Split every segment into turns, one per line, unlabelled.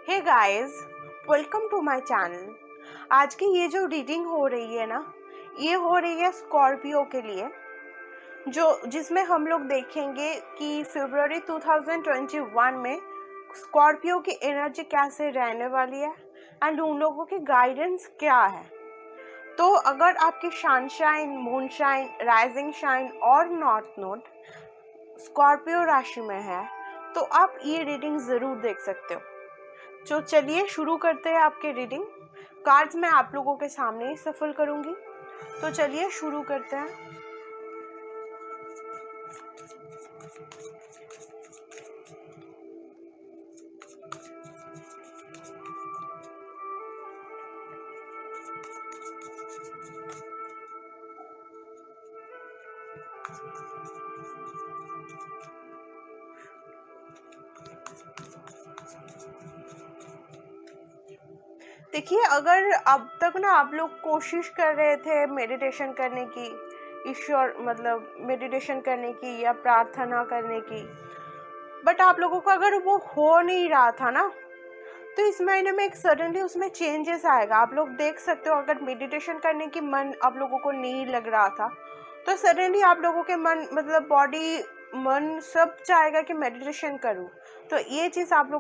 Hey guys, welcome to my channel. आज की ये जो रीडिंग हो रही है ना, ये हो रही है स्कॉर्पियो के लिए, जिसमें हम लोग देखेंगे कि फरवरी 2021 में स्कॉर्पियो की एनर्जी कैसे रहने वाली है एंड उन लोगों की गाइडेंस क्या है। तो अगर आपकी सनशाइन, मूनशाइन, राइजिंग शाइन और नॉर्थ नोड स्कॉर्पियो राशि में है तो आप ये रीडिंग ज़रूर देख सकते हो। तो चलिए शुरू करते हैं आपके रीडिंग। कार्ड्स मैं आप लोगों के सामने ही सफल करूंगी, तो चलिए शुरू करते हैं। देखिए, अगर अब तक ना आप लोग कोशिश कर रहे थे मेडिटेशन करने की, ईश्वर मतलब मेडिटेशन करने की या प्रार्थना करने की, बट आप लोगों को अगर वो हो नहीं रहा था ना, तो इस महीने में एक सडनली उसमें चेंजेस आएगा। आप लोग देख सकते हो, अगर मेडिटेशन करने की मन आप लोगों को नहीं लग रहा था तो सडनली आप लोगों के मन मतलब बॉडी मन सब चाहेगा कि मेडिटेशन करूं। तो ये चीज़ आप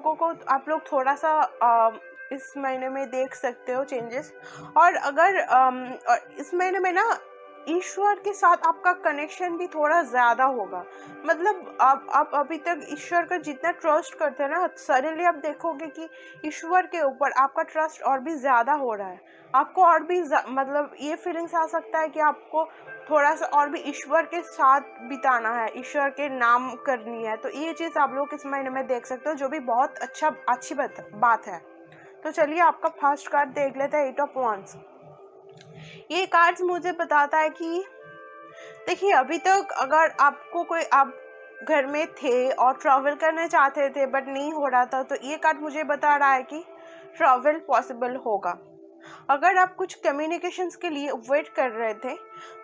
लोग थोड़ा सा इस महीने में देख सकते हो चेंजेस। और अगर और इस महीने में ना ईश्वर के साथ आपका कनेक्शन भी थोड़ा ज़्यादा होगा। मतलब आप अभी तक ईश्वर का जितना ट्रस्ट करते हैं ना, सडनली आप देखोगे कि ईश्वर के ऊपर आपका ट्रस्ट और भी ज़्यादा हो रहा है। आपको और भी मतलब ये फीलिंग्स आ सकता है कि आपको थोड़ा सा और भी ईश्वर के साथ बिताना है, ईश्वर के नाम करनी है। तो ये चीज़ आप लोग इस महीने में देख सकते हो, जो भी बहुत अच्छी बात है। तो चलिए आपका फर्स्ट कार्ड देख लेते हैं, 8 ऑफ वांड्स। ये कार्ड्स मुझे बताता है कि देखिए, अभी तक अगर आपको कोई आप घर में थे और ट्रैवल करना चाहते थे बट नहीं हो रहा था, तो ये कार्ड मुझे बता रहा है कि ट्रैवल पॉसिबल होगा। अगर आप कुछ कम्युनिकेशंस के लिए वेट कर रहे थे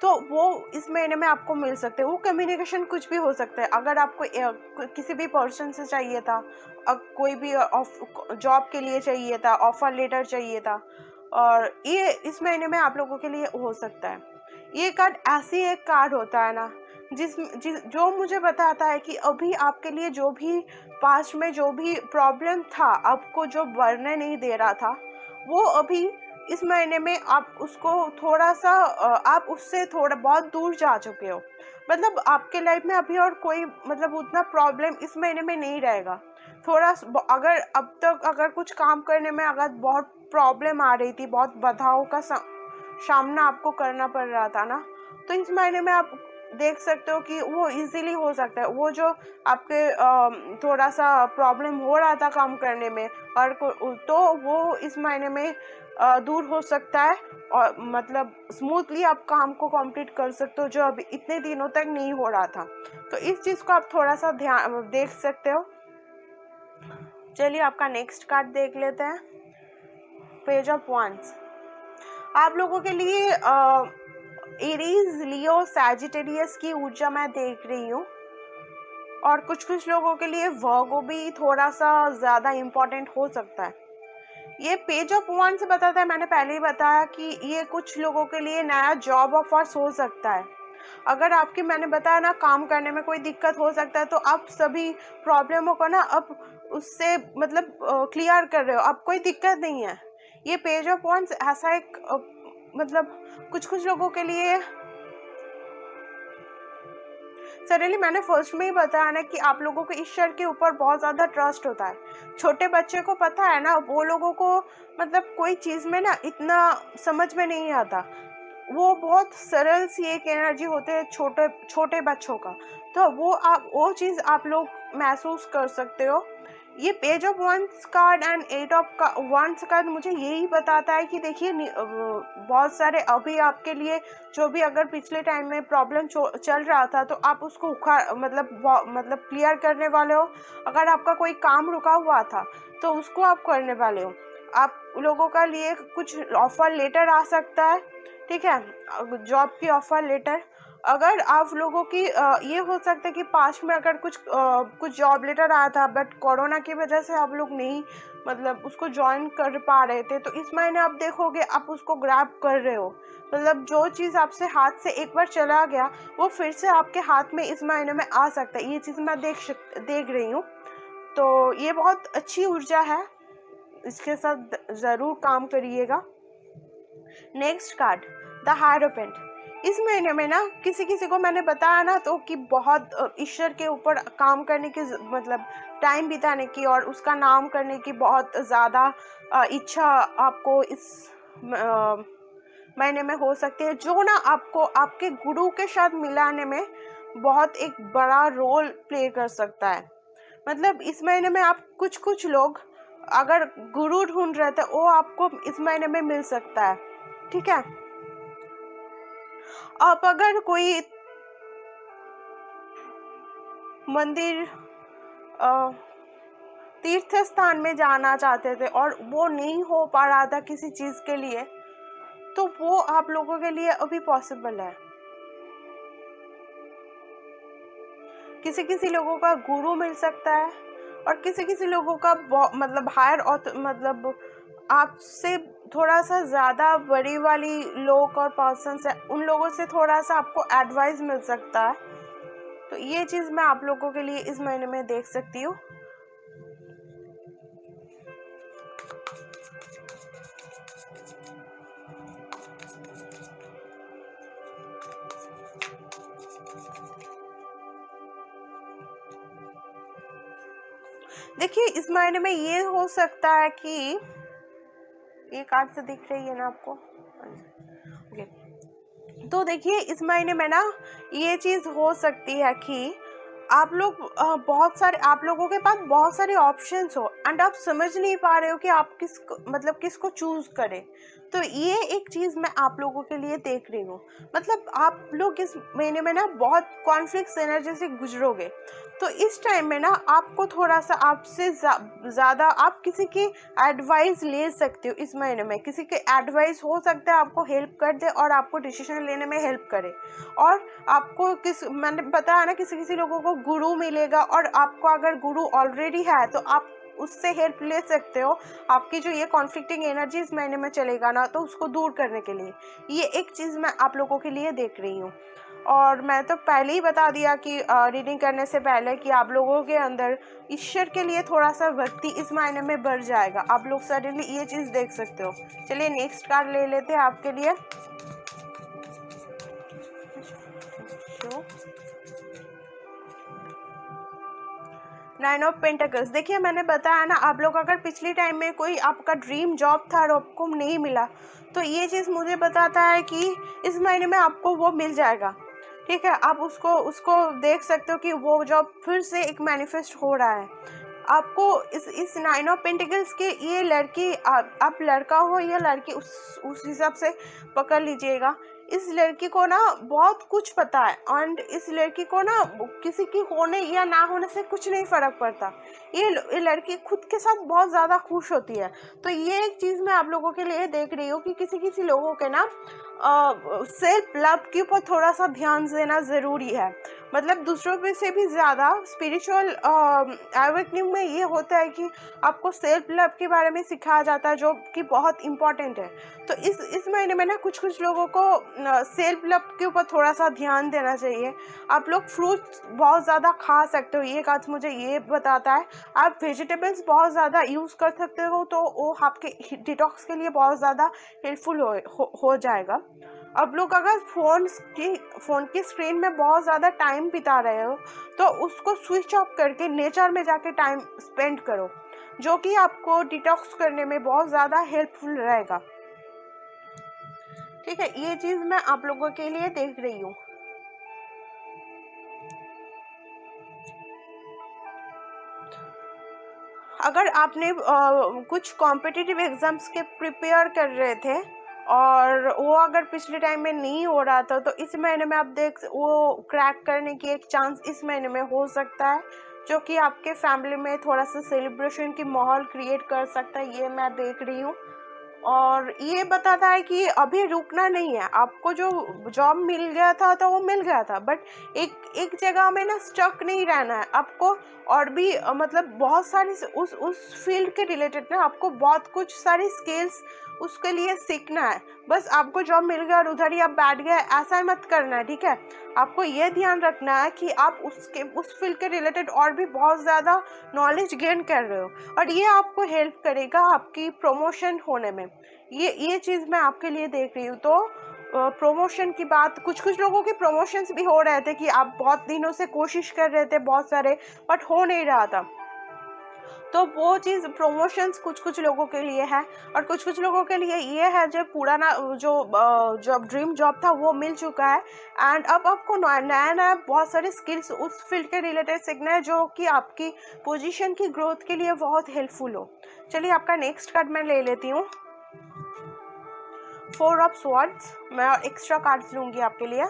तो वो इस महीने में आपको मिल सकते हैं। वो कम्युनिकेशन कुछ भी हो सकता है। अगर आपको किसी भी पर्सन से चाहिए था, कोई भी जॉब के लिए चाहिए था, ऑफर लेटर चाहिए था, और ये इस महीने में आप लोगों के लिए हो सकता है। ये कार्ड ऐसी एक कार्ड होता है ना, जो मुझे बताता है कि अभी आपके लिए जो भी पास्ट में जो भी प्रॉब्लम था, आपको जो बढ़ने नहीं दे रहा था, वो अभी इस महीने में आप उसको थोड़ा सा आप उससे थोड़ा बहुत दूर जा चुके हो। मतलब आपके लाइफ में अभी और कोई मतलब उतना प्रॉब्लम इस महीने में नहीं रहेगा। थोड़ा अगर अब तक अगर कुछ काम करने में अगर बहुत प्रॉब्लम आ रही थी, बहुत बाधाओं का सामना आपको करना पड़ रहा था ना, तो इस महीने में आप देख सकते हो कि वो इजीली हो सकता है। वो जो आपके थोड़ा सा प्रॉब्लम हो रहा था काम करने में, और तो वो इस महीने में दूर हो सकता है, और मतलब स्मूथली आप काम को कंप्लीट कर सकते हो, जो अभी इतने दिनों तक नहीं हो रहा था। तो इस चीज़ को आप थोड़ा सा ध्यान देख सकते हो। चलिए आपका नेक्स्ट कार्ड देख लेते हैं, पेज ऑफ वांड्स। आप लोगों के लिए एरीज, लियो, सैजिटेरियस की ऊर्जा मैं देख रही हूँ, और कुछ लोगों के लिए वर्गो भी थोड़ा सा ज़्यादा इम्पोर्टेंट हो सकता है। ये पेज ऑफ वांड्स से बताता है, मैंने पहले ही बताया कि ये कुछ लोगों के लिए नया जॉब ऑफर्स हो सकता है। अगर आपकी मैंने बताया ना काम करने में कोई दिक्कत हो सकता है, तो आप सभी प्रॉब्लमों को ना अब उससे मतलब क्लियर कर रहे हो, अब कोई दिक्कत नहीं है। ये पेज ऑफ वांड्स ऐसा एक मतलब कुछ लोगों के लिए सडनली मैंने फर्स्ट में ही बताया ना कि आप लोगों को ईश्वर के ऊपर बहुत ज़्यादा ट्रस्ट होता है। छोटे बच्चे को पता है ना, वो लोगों को मतलब कोई चीज़ में ना इतना समझ में नहीं आता। वो बहुत सरल सी एक एनर्जी होते है छोटे छोटे बच्चों का। तो वो चीज़ आप लोग महसूस कर सकते हो। ये page of wands card and 8 of wands card मुझे यही बताता है कि देखिए, बहुत सारे अभी आपके लिए जो भी अगर पिछले टाइम में प्रॉब्लम चल रहा था, तो आप उसको मतलब क्लियर करने वाले हो। अगर आपका कोई काम रुका हुआ था तो उसको आप करने वाले हो। आप लोगों का लिए कुछ ऑफर लेटर आ सकता है, ठीक है, जॉब की ऑफर लेटर। अगर आप लोगों की ये हो सकता है कि पास्ट में अगर कुछ जॉब लेटर आया था बट कोरोना की वजह से आप लोग नहीं मतलब उसको ज्वाइन कर पा रहे थे, तो इस महीने आप देखोगे आप उसको ग्रैब कर रहे हो। मतलब जो चीज़ आपसे हाथ से एक बार चला गया वो फिर से आपके हाथ में इस महीने में आ सकता है। ये चीज़ मैं देख रही हूँ। तो ये बहुत अच्छी ऊर्जा है, इसके साथ ज़रूर काम करिएगा। Next card, the hierophant. इस महीने में ना किसी किसी को मैंने बताया ना तो कि बहुत ईश्वर के ऊपर काम करने की मतलब टाइम बिताने की और उसका नाम करने की बहुत ज़्यादा इच्छा आपको इस महीने में हो सकती है, जो ना आपको आपके गुरु के साथ मिलाने में बहुत एक बड़ा रोल प्ले कर सकता है। मतलब इस महीने में आप कुछ लोग अगर गुरु ढूंढ रहे थे वो आपको इस महीने में मिल सकता है। ठीक है, आप अगर कोई मंदिर तीर्थ स्थान में जाना चाहते थे और वो नहीं हो पा रहा था किसी चीज़ के लिए, तो वो आप लोगों के लिए अभी पॉसिबल है। किसी किसी लोगों का गुरु मिल सकता है और किसी किसी लोगों का मतलब हायर मतलब आपसे थोड़ा सा ज़्यादा बड़ी वाली लोग और पर्सन्स है, उन लोगों से थोड़ा सा आपको एडवाइस मिल सकता है। तो ये चीज़ मैं आप लोगों के लिए इस महीने में देख सकती हूँ। देखिए इस महीने में ये हो सकता है कि ये कार्ड से दिख रही है ना आपको, ओके। तो देखिए इस महीने में ना ये चीज़ हो सकती है कि आप लोग आप लोगों के पास बहुत सारे ऑप्शंस हो एंड आप समझ नहीं पा रहे हो कि आप किसको चूज करें। तो ये एक चीज़ मैं आप लोगों के लिए देख रही हूँ। मतलब आप लोग इस महीने में ना बहुत कॉन्फ्लिक्ट एनर्जी से गुजरोगे, तो इस टाइम में ना आपको थोड़ा सा आपसे ज़्यादा आप किसी की एडवाइस ले सकते हो। इस महीने में किसी के एडवाइस हो सकता है आपको हेल्प कर दे और आपको डिसीजन लेने में हेल्प करे। और आपको मैंने बताया ना किसी किसी लोगों को गुरु मिलेगा और आपको अगर गुरु ऑलरेडी है तो आप उससे हेल्प ले सकते हो। आपकी जो ये कॉन्फ्लिक्टिंग एनर्जी इस महीने में चलेगा ना तो उसको दूर करने के लिए ये एक चीज़ मैं आप लोगों के लिए देख रही हूँ। और मैं तो पहले ही बता दिया कि रीडिंग करने से पहले कि आप लोगों के अंदर ईश्वर के लिए थोड़ा सा भक्ति इस महीने में बढ़ जाएगा। आप लोग सडनली ये चीज़ देख सकते हो। चलिए नेक्स्ट कार्ड ले लेते हैं आपके लिए। Nine of pentacles. देखिए मैंने बताया ना, आप लोग अगर पिछले टाइम में कोई आपका ड्रीम जॉब था और आपको नहीं मिला, तो ये चीज़ मुझे बताता है कि इस महीने में आपको वो मिल जाएगा। ठीक है, आप उसको देख सकते हो कि वो जॉब फिर से एक मैनिफेस्ट हो रहा है। आपको इस नाइन ऑफ पेंटिकल्स के ये लड़की आप लड़का हो या लड़की उस हिसाब से पकड़ लीजिएगा। इस लड़की को ना बहुत कुछ पता है एंड इस लड़की को ना किसी की होने या ना होने से कुछ नहीं फर्क पड़ता। ये लड़की खुद के साथ बहुत ज़्यादा खुश होती है। तो ये एक चीज़ मैं आप लोगों के लिए देख रही हूँ कि किसी किसी लोगों के ना सेल्फ लव के ऊपर थोड़ा सा ध्यान देना ज़रूरी है। मतलब दूसरों पे से भी ज़्यादा स्पिरिचुअल अवेकनिंग में ये होता है कि आपको सेल्फ लव के बारे में सिखाया जाता है, जो कि बहुत इम्पॉर्टेंट है। तो इस महीने में ना कुछ लोगों को सेल्फ लव के ऊपर थोड़ा सा ध्यान देना चाहिए। आप लोग फ्रूट्स बहुत ज़्यादा खा सकते हो, ये बात मुझे ये बताता है। आप वेजिटेबल्स बहुत ज़्यादा यूज़ कर सकते हो, तो वो आपके डिटॉक्स के लिए बहुत ज़्यादा हेल्पफुल हो जाएगा। अब लोग अगर फ़ोन की स्क्रीन में बहुत ज़्यादा टाइम बिता रहे हो, तो उसको स्विच ऑफ करके नेचर में जाके टाइम स्पेंड करो, जो कि आपको डिटॉक्स करने में बहुत ज़्यादा हेल्पफुल रहेगा। ठीक है, ये चीज़ मैं आप लोगों के लिए देख रही हूँ। अगर आपने कुछ कॉम्पिटिटिव एग्ज़ाम्स के प्रिपेयर कर रहे थे और वो अगर पिछले टाइम में नहीं हो रहा था, तो इस महीने में आप वो क्रैक करने की एक चांस इस महीने में हो सकता है, जो कि आपके फैमिली में थोड़ा सा सेलिब्रेशन की माहौल क्रिएट कर सकता है। ये मैं देख रही हूँ। और ये बताता है कि अभी रुकना नहीं है, आपको जो जॉब मिल गया था तो वो मिल गया था, बट एक एक जगह में ना स्टक नहीं रहना है आपको। और भी मतलब बहुत सारी उस फील्ड के रिलेटेड ना आपको बहुत कुछ सारी स्किल्स उसके लिए सीखना है। बस आपको जॉब मिल गया और उधर ही आप बैठ गए, ऐसा मत करना है, ठीक है। आपको ये ध्यान रखना है कि आप उस फील्ड के रिलेटेड और भी बहुत ज़्यादा नॉलेज गेन कर रहे हो, और ये आपको हेल्प करेगा आपकी प्रमोशन होने में। ये चीज़ मैं आपके लिए देख रही हूँ। तो प्रमोशन की बात, कुछ लोगों के प्रमोशंस भी हो रहे थे कि आप बहुत दिनों से कोशिश कर रहे थे बहुत सारे, बट हो नहीं रहा था। तो वो चीज़ प्रमोशंस कुछ लोगों के लिए है, और कुछ लोगों के लिए ये है जो पुराना जो ड्रीम जॉब था वो मिल चुका है, एंड अब आपको नया बहुत सारे स्किल्स उस फील्ड के रिलेटेड सीखना है जो कि आपकी पोजीशन की ग्रोथ के लिए बहुत हेल्पफुल हो। चलिए आपका नेक्स्ट कार्ड मैं ले लेती हूँ, 4 ऑफ स्वॉर्ड्स। मैं एक्स्ट्रा कार्ड्स लूँगी आपके लिए।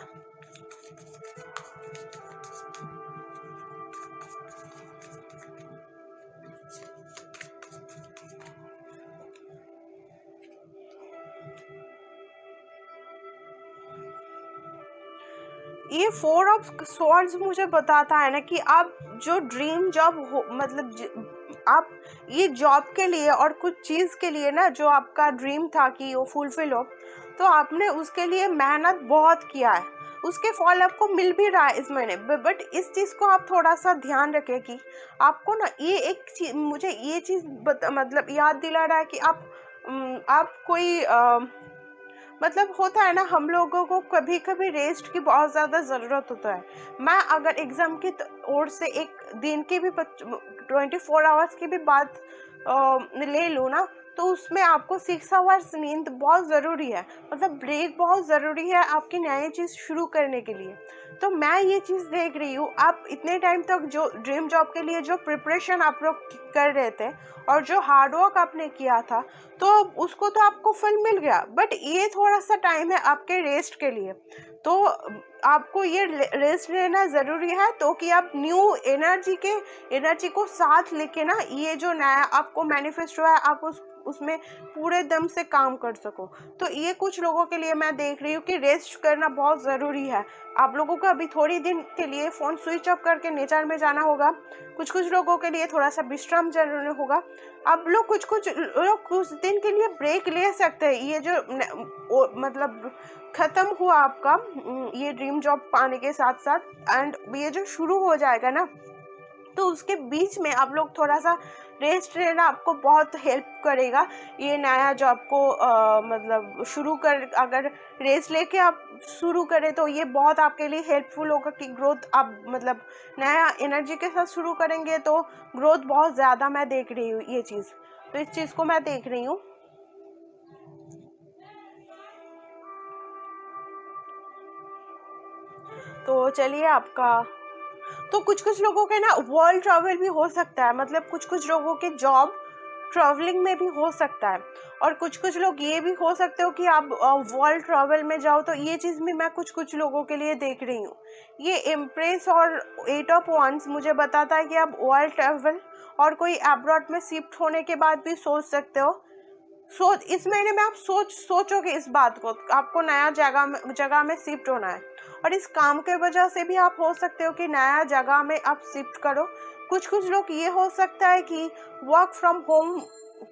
ये 4 ऑफ स्वॉर्ड्स मुझे बताता है ना कि आप जो ड्रीम जॉब हो, मतलब आप ये जॉब के लिए और कुछ चीज़ के लिए ना, जो आपका ड्रीम था कि वो फुलफिल हो, तो आपने उसके लिए मेहनत बहुत किया है, उसके फल आपको मिल भी रहा है इस महीने। बट इस चीज़ को आप थोड़ा सा ध्यान रखें कि आपको ना ये एक चीज़, मुझे ये चीज़ मतलब याद दिला रहा है कि आप कोई मतलब होता है ना, हम लोगों को कभी कभी रेस्ट की बहुत ज़्यादा ज़रूरत होता है। मैं अगर एग्ज़ाम की ओर से एक दिन की भी 24 आवर्स की भी बात ले लूँ ना, तो उसमें आपको 6 आवर्स नींद बहुत ज़रूरी है, मतलब ब्रेक बहुत ज़रूरी है आपकी नई चीज़ शुरू करने के लिए। तो मैं ये चीज़ देख रही हूँ, आप इतने टाइम तक जो ड्रीम जॉब के लिए जो प्रिपरेशन आप लोग कर रहे थे और जो हार्डवर्क आपने किया था, तो उसको तो आपको फल मिल गया, बट ये थोड़ा सा टाइम है आपके रेस्ट के लिए। तो आपको ये रेस्ट लेना ज़रूरी है, तो कि आप न्यू एनर्जी को साथ लेके ना, ये जो नया आपको मैनिफेस्ट हुआ है आप उसमें पूरे दम से काम कर सको। तो ये कुछ लोगों के लिए मैं देख रही हूँ कि रेस्ट करना बहुत ज़रूरी है। आप लोगों को अभी थोड़ी दिन के लिए फ़ोन स्विच ऑफ करके नेचर में जाना होगा, कुछ लोगों के लिए थोड़ा सा विश्राम जरूरी होगा। आप लोग कुछ दिन के लिए ब्रेक ले सकते हैं। ये जो मतलब ख़त्म हुआ आपका ये ड्रीम जॉब पाने के साथ साथ, एंड ये जो शुरू हो जाएगा ना, तो उसके बीच में आप लोग थोड़ा सा रेस्ट लेना आपको बहुत हेल्प करेगा। ये नया जॉब को मतलब शुरू कर, अगर रेस्ट लेके आप शुरू करें तो ये बहुत आपके लिए हेल्पफुल होगा कि ग्रोथ आप मतलब नया एनर्जी के साथ शुरू करेंगे तो ग्रोथ बहुत ज़्यादा मैं देख रही हूँ ये चीज़। तो इस चीज़ को मैं देख रही हूँ। तो चलिए आपका, तो कुछ लोगों के ना वर्ल्ड ट्रैवल भी हो सकता है, मतलब कुछ लोगों के जॉब ट्रैवलिंग में भी हो सकता है, और कुछ लोग ये भी हो सकते हो कि आप वर्ल्ड ट्रैवल में जाओ। तो ये चीज़ भी मैं कुछ लोगों के लिए देख रही हूँ। ये इम्प्रेस और 8 ऑफ वंस मुझे बताता है कि आप वर्ल्ड ट्रैवल और कोई अब्रॉड में शिफ्ट होने के बाद भी सोच सकते हो। इस महीने में आप सोचोगे इस बात को, आपको नया जगह में शिफ्ट होना है, और इस काम के वजह से भी आप हो सकते हो कि नया जगह में आप शिफ्ट करो। कुछ लोग ये हो सकता है कि वर्क फ्रॉम होम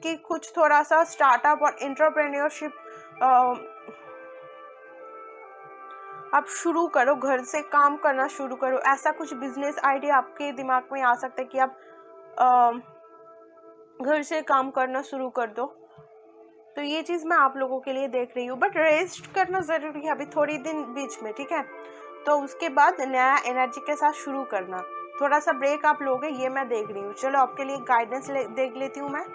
की कुछ थोड़ा सा स्टार्टअप और एंटरप्रेन्योरशिप आप शुरू करो, घर से काम करना शुरू करो। ऐसा कुछ बिजनेस आइडिया आपके दिमाग में आ सकता है कि आप घर से काम करना शुरू कर दो। तो ये चीज़ मैं आप लोगों के लिए देख रही हूँ, बट रेस्ट करना ज़रूरी है अभी थोड़ी दिन बीच में, ठीक है। तो उसके बाद नया एनर्जी के साथ शुरू करना, थोड़ा सा ब्रेक आप लोगे, ये मैं देख रही हूँ। चलो आपके लिए गाइडेंस देख लेती हूँ मैं।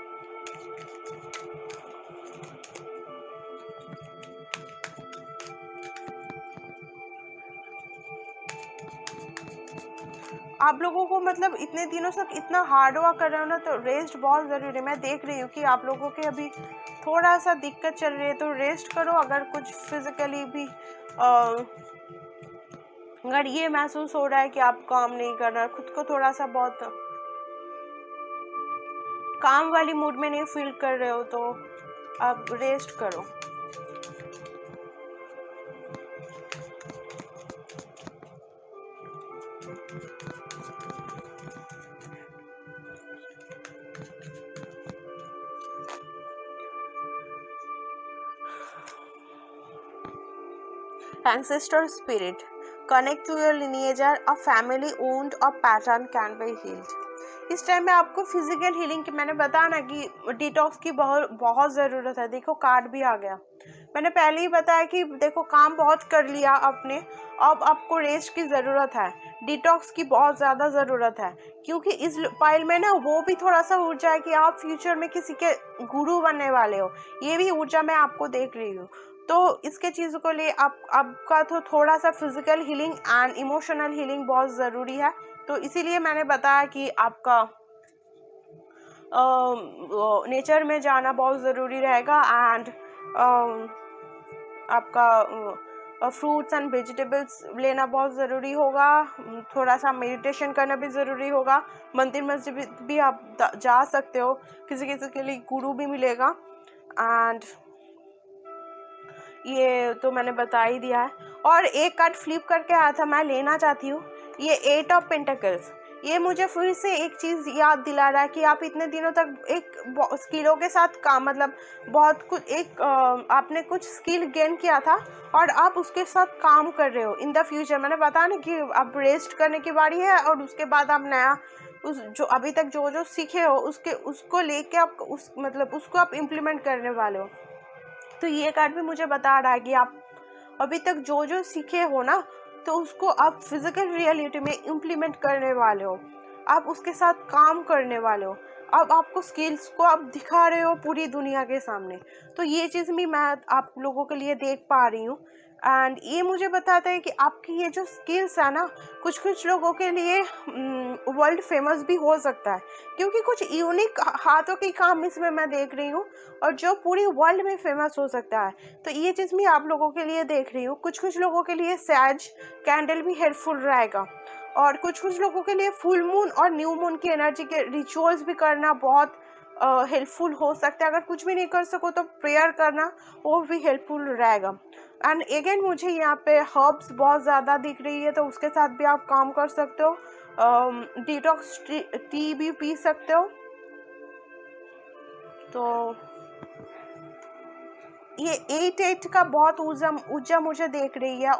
आप लोगों को मतलब इतने दिनों तक इतना हार्ड वर्क कर रहे हो ना, तो रेस्ट बहुत ज़रूरी है। मैं देख रही हूँ कि आप लोगों के अभी थोड़ा सा दिक्कत चल रही है, तो रेस्ट करो। अगर कुछ फिजिकली भी अगर ये महसूस हो रहा है कि आप काम नहीं कर रहे, खुद को थोड़ा सा बहुत काम वाली मूड में नहीं फील कर रहे हो, तो अब रेस्ट करो। Ancestor spirit, connect to your lineage, a family owned or pattern can be healed। इस टाइम में आपको फिजिकल हीलिंग की, मैंने बताया ना कि डिटॉक्स की बहुत बहुत ज़रूरत है। देखो कार्ड भी आ गया। मैंने पहले ही बताया कि देखो काम बहुत कर लिया आपने, अब आपको रेस्ट की ज़रूरत है, डिटॉक्स की बहुत ज़्यादा ज़रूरत है, क्योंकि इस पाइल में ना वो भी थोड़ा सा ऊर्जा है कि आप फ्यूचर में किसी के गुरु बनने वाले हो। ये भी ऊर्जा मैं आपको देख रही हूँ। तो इसके चीज़ों को लिए आपका तो थोड़ा सा physical healing and emotional healing बहुत ज़रूरी है। तो इसीलिए मैंने बताया कि आपका नेचर में जाना बहुत ज़रूरी रहेगा एंड आपका फ्रूट्स एंड वेजिटेबल्स लेना बहुत ज़रूरी होगा। थोड़ा सा मेडिटेशन करना भी ज़रूरी होगा। मंदिर मस्जिद भी आप जा सकते हो, किसी किसी के लिए गुरु भी मिलेगा। एंड ये तो मैंने बता ही दिया है। और एक कार्ड फ्लिप करके आया था, मैं लेना चाहती हूँ, ये 8 ऑफ पेंटिकल्स। ये मुझे फिर से एक चीज़ याद दिला रहा है कि आप इतने दिनों तक एक स्किलों के साथ काम, मतलब बहुत कुछ एक आपने कुछ स्किल गेन किया था और आप उसके साथ काम कर रहे हो इन द फ्यूचर। मैंने बताया ना कि अब रेस्ट करने की बारी है और उसके बाद आप नया उस जो अभी तक जो सीखे हो उसको लेके आप उसको आप इम्प्लीमेंट करने वाले हो। तो ये कार्ड भी मुझे बता रहा है कि आप अभी तक जो सीखे हो ना, तो उसको आप फिजिकल रियलिटी में इम्प्लीमेंट करने वाले हो, आप उसके साथ काम करने वाले हो। अब आपको स्किल्स को आप दिखा रहे हो पूरी दुनिया के सामने। तो ये चीज़ भी मैं आप लोगों के लिए देख पा रही हूँ। एंड ये मुझे बताता है कि आपकी ये जो स्किल्स है ना, कुछ लोगों के लिए वर्ल्ड फेमस भी हो सकता है, क्योंकि कुछ यूनिक हाथों की काम इसमें मैं देख रही हूँ और जो पूरी वर्ल्ड में फेमस हो सकता है। तो ये चीज़ मैं आप लोगों के लिए देख रही हूँ। कुछ लोगों के लिए सैज कैंडल भी हेल्पफुल रहेगा और कुछ लोगों के लिए फुल मून और न्यू मून की एनर्जी के रिचुअल्स भी करना बहुत हेल्पफुल हो सकता है। अगर कुछ भी नहीं कर सको तो प्रेयर करना वो भी हेल्पफुल रहेगा। एंड अगेन मुझे यहाँ पे हर्ब्स बहुत ज़्यादा दिख रही है, तो उसके साथ भी आप काम कर सकते हो। डिटॉक्स टी भी पी सकते हो। तो ये 8 का बहुत ऊर्जा मुझे दिख रही है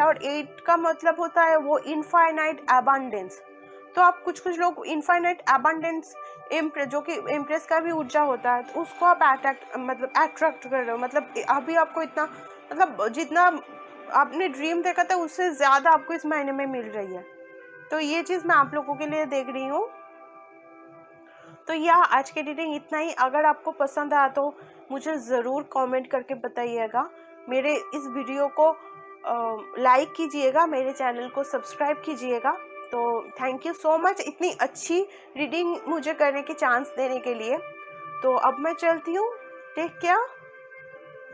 और 8 का मतलब होता है वो इनफाइनाइट अबंडेंस। तो आप कुछ लोग इनफाइनाइट अबंडेंस जो कि इम्प्रेस का भी ऊर्जा होता है, तो उसको आप अट्रैक्ट कर रहे हो। मतलब अभी आपको इतना, मतलब जितना आपने ड्रीम देखा था उससे ज़्यादा आपको इस महीने में मिल रही है। तो ये चीज़ मैं आप लोगों के लिए देख रही हूँ। तो यह आज की रीडिंग इतना ही। अगर आपको पसंद आया तो मुझे ज़रूर कमेंट करके बताइएगा। मेरे इस वीडियो को लाइक कीजिएगा, मेरे चैनल को सब्सक्राइब कीजिएगा। तो थैंक यू सो मच इतनी अच्छी रीडिंग मुझे करने की चांस देने के लिए। तो अब मैं चलती हूँ। Take care,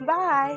bye.